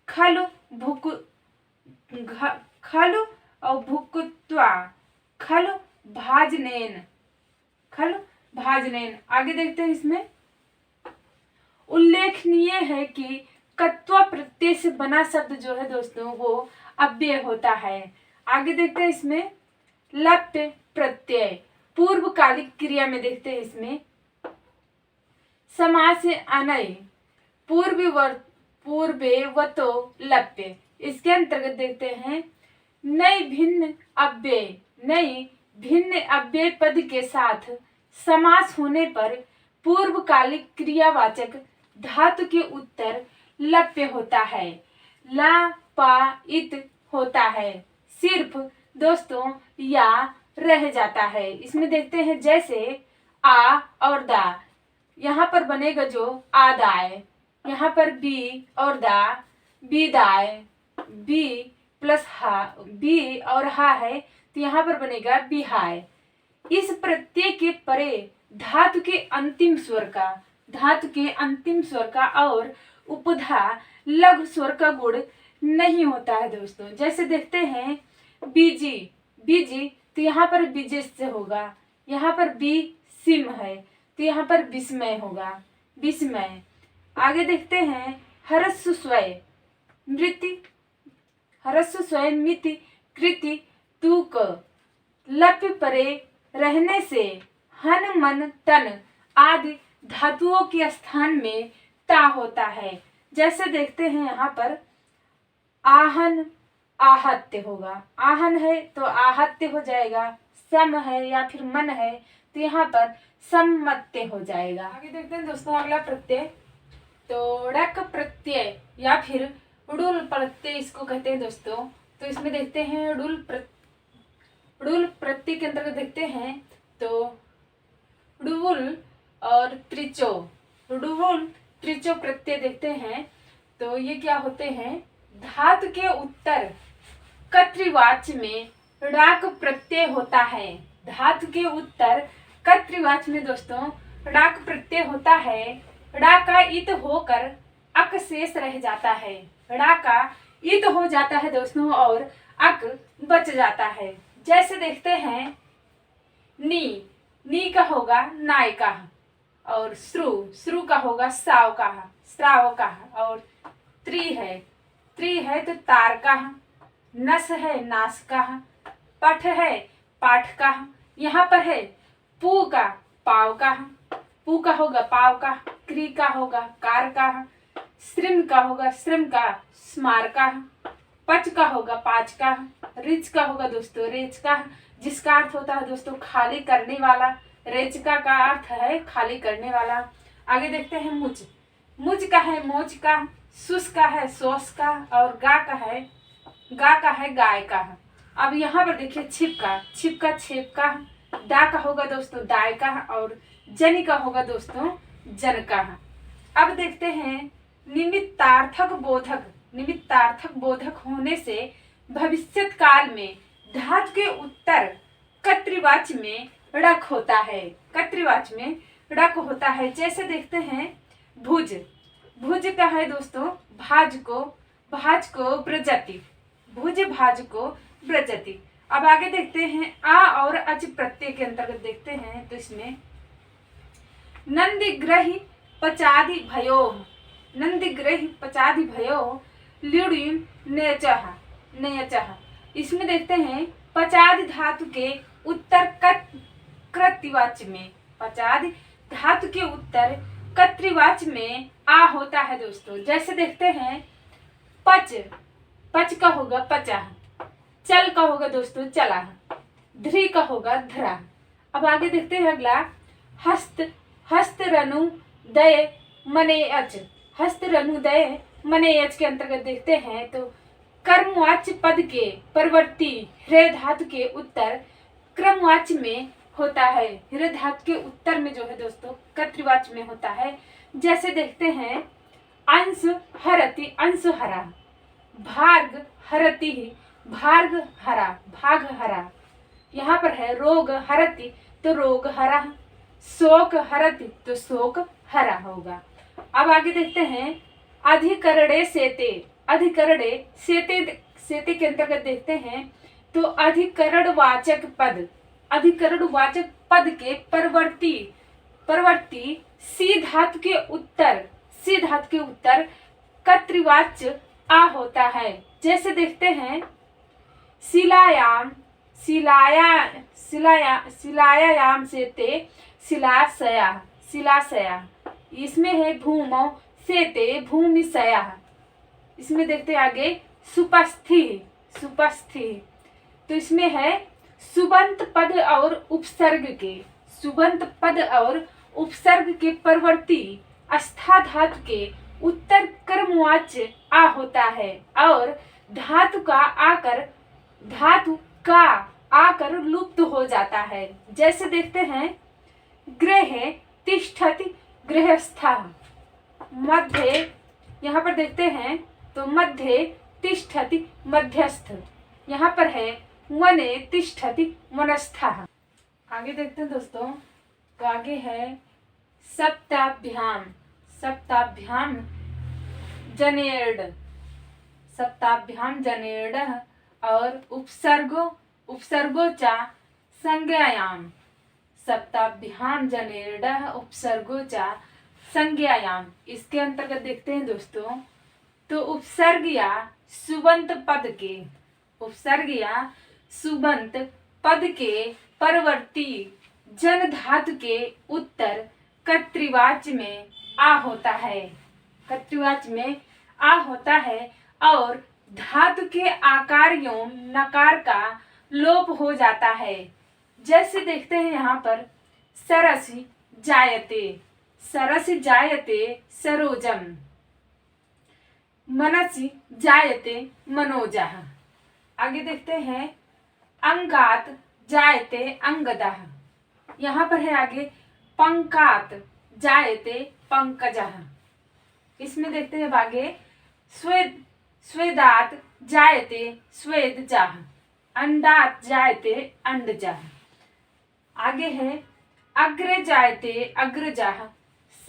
खलु और भुक्त्वा खलु भाजनेन। आगे देखते हैं इसमें उल्लेखनीय है कि कत्वा प्रत्यय से बना शब्द जो है दोस्तों वो अव्यय होता है। आगे देखते हैं इसमें लप्य प्रत्यय, पूर्वकालिक क्रिया में देखते हैं इसमें समास से अनय पूर्ववतो लप्य। इसके अंतर्गत देखते हैं नई भिन्न अव्यय पद के साथ समास होने पर पूर्वकालिक क्रियावाचक धातु के उत्तर लप्य होता है। ला पा इत होता है, सिर्फ दोस्तों या रह जाता है। इसमें देखते हैं जैसे आ और दा, यहाँ पर बनेगा जो आदाय, यहाँ पर बी और दा बीदाय, बी प्लस हा, बी और हा है तो यहाँ पर बनेगा बिहाय। इस प्रत्यय के परे धातु के अंतिम स्वर का और उपधा लघु स्वर का गुण नहीं होता है दोस्तों। जैसे देखते हैं बीजी तो यहाँ पर बीजेस से होगा, यहाँ पर बी सिम है तो यहाँ पर विस्मय होगा, विस्मय। आगे देखते हैं हरस्व स्वय मिति कृति तूक, लप्य परे रहने से हन मन तन आदि धातुओं के स्थान में ता होता है। जैसे देखते हैं यहाँ पर आहन आहत्य होगा, आहन है तो आहत्य हो जाएगा, सम है या फिर मन है तो यहाँ पर सम्मत्य हो जाएगा। आगे देखते हैं दोस्तों अगला प्रत्यय, तो ड़क प्रत्यय या फिर उडुल प्रत्यय इसको कहते हैं दोस्तों। तो इसमें देखते हैं उडुल प्रत्यय के अंतर्गत देखते हैं तो उडुवुल और त्रिचो प्रत्यय देखते हैं तो ये क्या होते हैं, धातु के उत्तर कर्तृवाच्य में ड़ाक प्रत्यय होता है। धातु के उत्तर कर्तृवाच्य में दोस्तों ड़ाक प्रत्यय होता है। ड़ा का इत होकर अक शेष रह जाता है, ड़ा का इत हो जाता है दोस्तों और अक बच जाता है। जैसे देखते हैं नी का होगा नाय का, और श्रु का होगा श्राव का, और त्रि है तो तार का, नस है नास का, पठ है पाठ का, यहाँ पर है पू का पाव का, पू का होगा पाव का, क्री का होगा कार का, श्रिम का होगा श्रम का, स्मार का, पच का होगा पाच का, रिच का होगा दोस्तों रेच का, जिसका अर्थ होता है दोस्तों खाली करने वाला। रेचका का अर्थ है खाली करने वाला। आगे देखते हैं मुझ का है मोच का, सुस का है सोस का, और गा का है गाय का। अब यहाँ पर देखिए छिप का छेप का, डा का होगा दोस्तों दाय का, और जनी का होगा दोस्तों जन का। अब देखते हैं निमित्तार्थक बोधक होने से भविष्यत काल में धातु के उत्तर कर्तृवाच्य में ड़क होता है, जैसे देखते हैं भुज का है दोस्तों भाज को ब्रजति, भुज भाज को ब्रजति। अब आगे देखते हैं आ और अच प्रत्यय के अंतर्गत देखते हैं तो इसमें नंदिग्रही पचादि भयो ल्युडिम नेयचः। इसमें देखते हैं पचादि धातु के उत्तर कर्तृवाच्य में, पचादि धातु के उत्तर कर्तृवाच्य में आ होता है दोस्तों। जैसे देखते हैं पच का होगा पचा, चल का होगा दोस्तों चला, ध्री का होगा धरा। अब आगे देखते हैं अगला हस्त रनु दय मने अच के अंतर्गत देखते हैं तो कर्मवाच्य पद के परवर्ती हृदय धातु के उत्तर क्रमवाच्य में होता है। हृदय धातु के उत्तर में जो है दोस्तों कर्तृवाच्य में होता है। जैसे देखते हैं अंश हरति अंश हरा, भार्ग हरति भार्ग हरा, यहाँ पर है रोग हरति तो रोग हरा, शोक हरति तो शोक हरा होगा। अब आगे देखते हैं अधिकरणे सेते के अंतर्गत देखते हैं तो अधिकरण वाचक पद के परवर्ती सी धातु के उत्तर कर्तृवाच्य आ होता है। जैसे देखते हैं शिलायाम, शिलायाम से ते शिलाशया, शिलाशया। इसमें है भूमौ से ते भूमिशया। इसमें देखते हैं आगे सुपस्थि, सुपस्थि। तो इसमें है सुबंत पद और उपसर्ग के, सुबंत पद और उपसर्ग के परवर्ती अस्था धातु के उत्तर कर्मवाच्य आ होता है और धातु का आकर लुप्त हो जाता है। जैसे देखते हैं गृह तिष्ठति गृहस्थः, मध्य, यहाँ पर देखते हैं तो मध्य तिष्ठति मध्यस्थ, यहाँ पर है वने तिष्ठति वनस्थः। आगे देखते हैं दोस्तों, तो आगे है सप्ताभ्याम, सप्ताभ्याम जनेड, सप्ताभ्याम जनेड और उपसर्गो चा संज्ञायाम, सप्ताभ्याम जनेड उपसर्गो चा संज्ञायाम। इसके अंतर्गत देखते हैं दोस्तों, तो उपसर्ग या सुबंत पद के, उपसर्ग या सुबंत पद के परवर्ती जन धातु के उत्तर कर्तृवाच्य में आ होता है, कर्तृवाच्य में आ होता है और धातु के आकार एवं नकार का लोप हो जाता है। जैसे देखते हैं यहाँ पर सरसि जायते, सरसि जायते सरोजम, मनसि जायते मनोजः। आगे देखते हैं अंगात जायते अंगदः, यहाँ पर है आगे पंकात जायते पंकजः। इसमें देखते हैं आगे स्वेदात जायते स्वेदजः, अंडात जायते अंडजः। आगे है अग्रे जायते अग्रजः,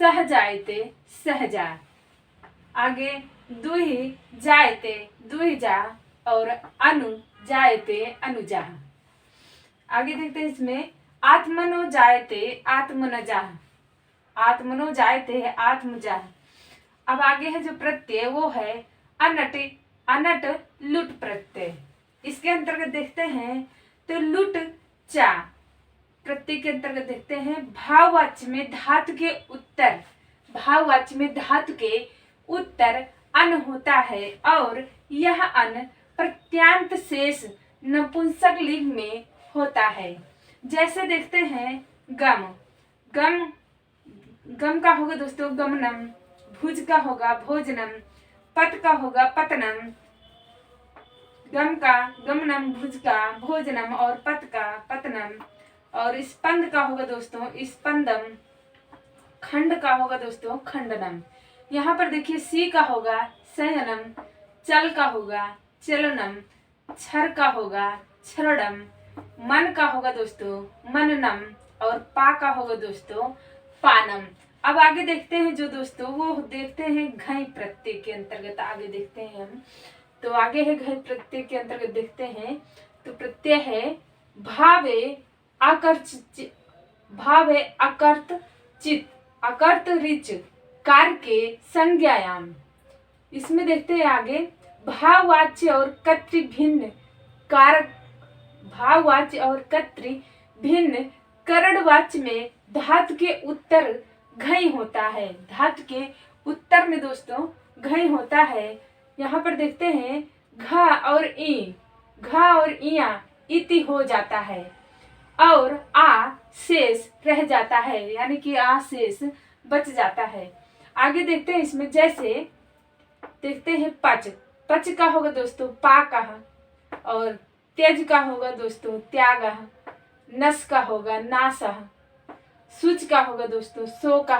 सह जायते सहजा। आगे दुहि जायते दुहिजा और अनु जायते अनुजा। आगे देखते हैं इसमें आत्मनो जायते आत्मनजा, आत्मनो जायते आत्मजा। अब आगे है जो प्रत्यय वो है अनट, अनट लुट प्रत्यय। इसके अंतर्गत देखते हैं तो लुट चा प्रत्यय के अंतर्गत देखते हैं भाववाच्य में धातु के उत्तर, भाववाच्य में धातु के उत्तर अन होता है और यह अन प्रत्यांत शेष नपुंसक लिंग में होता है। जैसे देखते हैं गम, गम, गम का होगा दोस्तों गमनम, भुज का होगा भोजनम, पत का होगा पतनम, गम का गमनम, भुज का भोजनम और पत का पतनम, और स्पंद का होगा दोस्तों स्पंदम, खंड का होगा दोस्तों खंडनम। यहाँ पर देखिए सी का होगा शयनम, चल का होगा चलनम, छर का होगा छरडम, मन का होगा दोस्तों मननम और पा का होगा दोस्तों पानम। अब आगे देखते हैं जो दोस्तों वो देखते हैं घई प्रत्यय के अंतर्गत आगे देखते हैं हम। तो आगे है घई प्रत्यय के अंतर्गत देखते हैं तो प्रत्यय है भावे आकर्षित, भावे अकर्त चित, अकर्त रिच कार के संज्ञायाम। इसमें देखते हैं आगे भाववाच्य और कर्तृ भिन्न कारक, भाववाच्य और कर्तृ भिन्न करणवाच्य में धातु के उत्तर घई होता है, धातु के उत्तर में दोस्तों घई होता है। यहाँ पर देखते हैं घ और ई, घ और इया इति हो जाता है और आ शेष रह जाता है, यानी कि आ शेष बच जाता है। आगे देखते हैं इसमें जैसे देखते हैं पच, पच का होगा दोस्तों पा का और तेज का होगा दोस्तों त्याग, नस का होगा नासह, सुच का होगा दोस्तों सो का,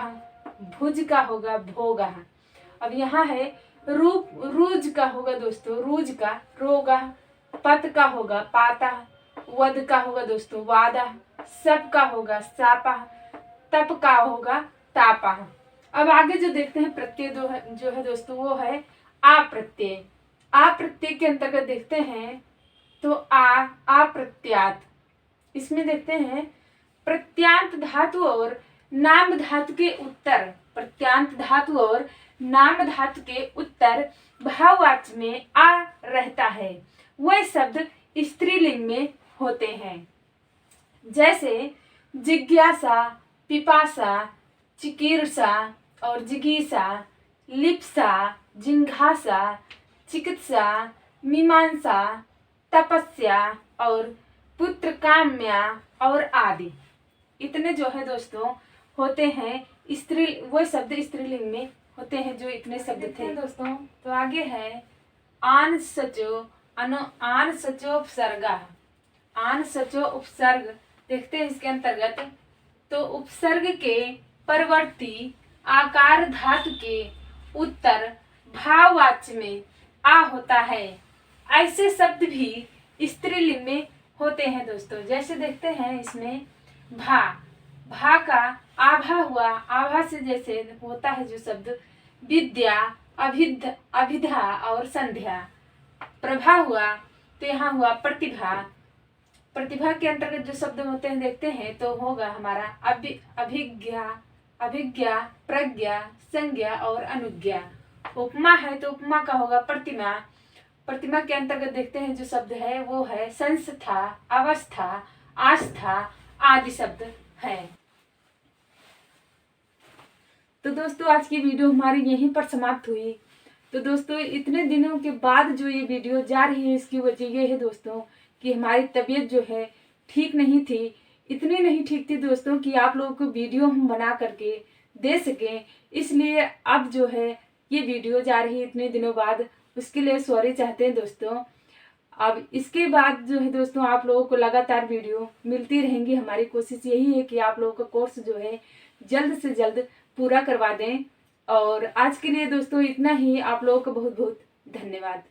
भुज का होगा भोग। अब यहाँ है रूप, रूज का होगा दोस्तों रूज का रोगा, पत का होगा पाता, वद का होगा दोस्तों वादा, सब का होगा सापा, तप का होगा तापा। अब आगे जो देखते हैं प्रत्यय जो है दोस्तों वो है आ प्रत्यय। आ प्रत्यय के अंतर्गत देखते हैं तो आ प्रत्यात। इसमें देखते हैं प्रत्यांत धातु और नाम धातु के उत्तर, प्रत्यांत धातु और नाम धातु के उत्तर भाववाचक में आ रहता है वह शब्द स्त्रीलिंग में होते हैं। जैसे जिज्ञासा, पिपासा, चिकीर्षा और जिगीषा, लिप्सा, जिंघासा, चिकित्सा, मीमांसा, तपस्या और पुत्र काम्या और आदि। इतने जो है दोस्तों होते हैं स्त्री, वो शब्द स्त्रीलिंग में होते हैं जो इतने शब्द थे दोस्तों। तो आगे है आन सचो उपसर्गा। आन सचो उपसर्ग देखते हैं इसके अंतर्गत। तो उपसर्ग के परवर्ती आकार धातु के उत्तर भाववाचक में आ होता है। ऐसे शब्द भी स्त्रीलिंग में होते हैं दोस्तों। जैसे देखते हैं इसमें भा का आभा हुआ, आभा से जैसे होता है जो शब्द विद्या, अभिधा और संध्या। प्रभा हुआ तो यहाँ हुआ प्रतिभा। प्रतिभा के अंतर्गत जो शब्द होते हैं देखते हैं तो होगा हमारा अभिज्ञा, प्रज्ञा, संज्ञा और अनुज्ञा। उपमा है तो उपमा का होगा प्रतिमा। प्रतिमा के अंतर्गत देखते हैं जो शब्द है वो है संस्था, अवस्था, आस्था आदि शब्द है। तो दोस्तों आज की वीडियो हमारी यहीं पर समाप्त हुई। तो दोस्तों इतने दिनों के बाद जो ये वीडियो जा रही है इसकी वजह ये है दोस्तों कि हमारी तबीयत जो है ठीक नहीं थी। इतनी नहीं ठीक थी दोस्तों कि आप लोगों को वीडियो हम बना करके दे सकें, इसलिए अब जो है ये वीडियो जा रही है इतने दिनों बाद, उसके लिए सॉरी चाहते हैं दोस्तों। अब इसके बाद जो है दोस्तों आप लोगों को लगातार वीडियो मिलती रहेंगी। हमारी कोशिश यही है कि आप लोगों का कोर्स जो है जल्द से जल्द पूरा करवा दें। और आज के लिए दोस्तों इतना ही। आप लोगों को बहुत बहुत धन्यवाद।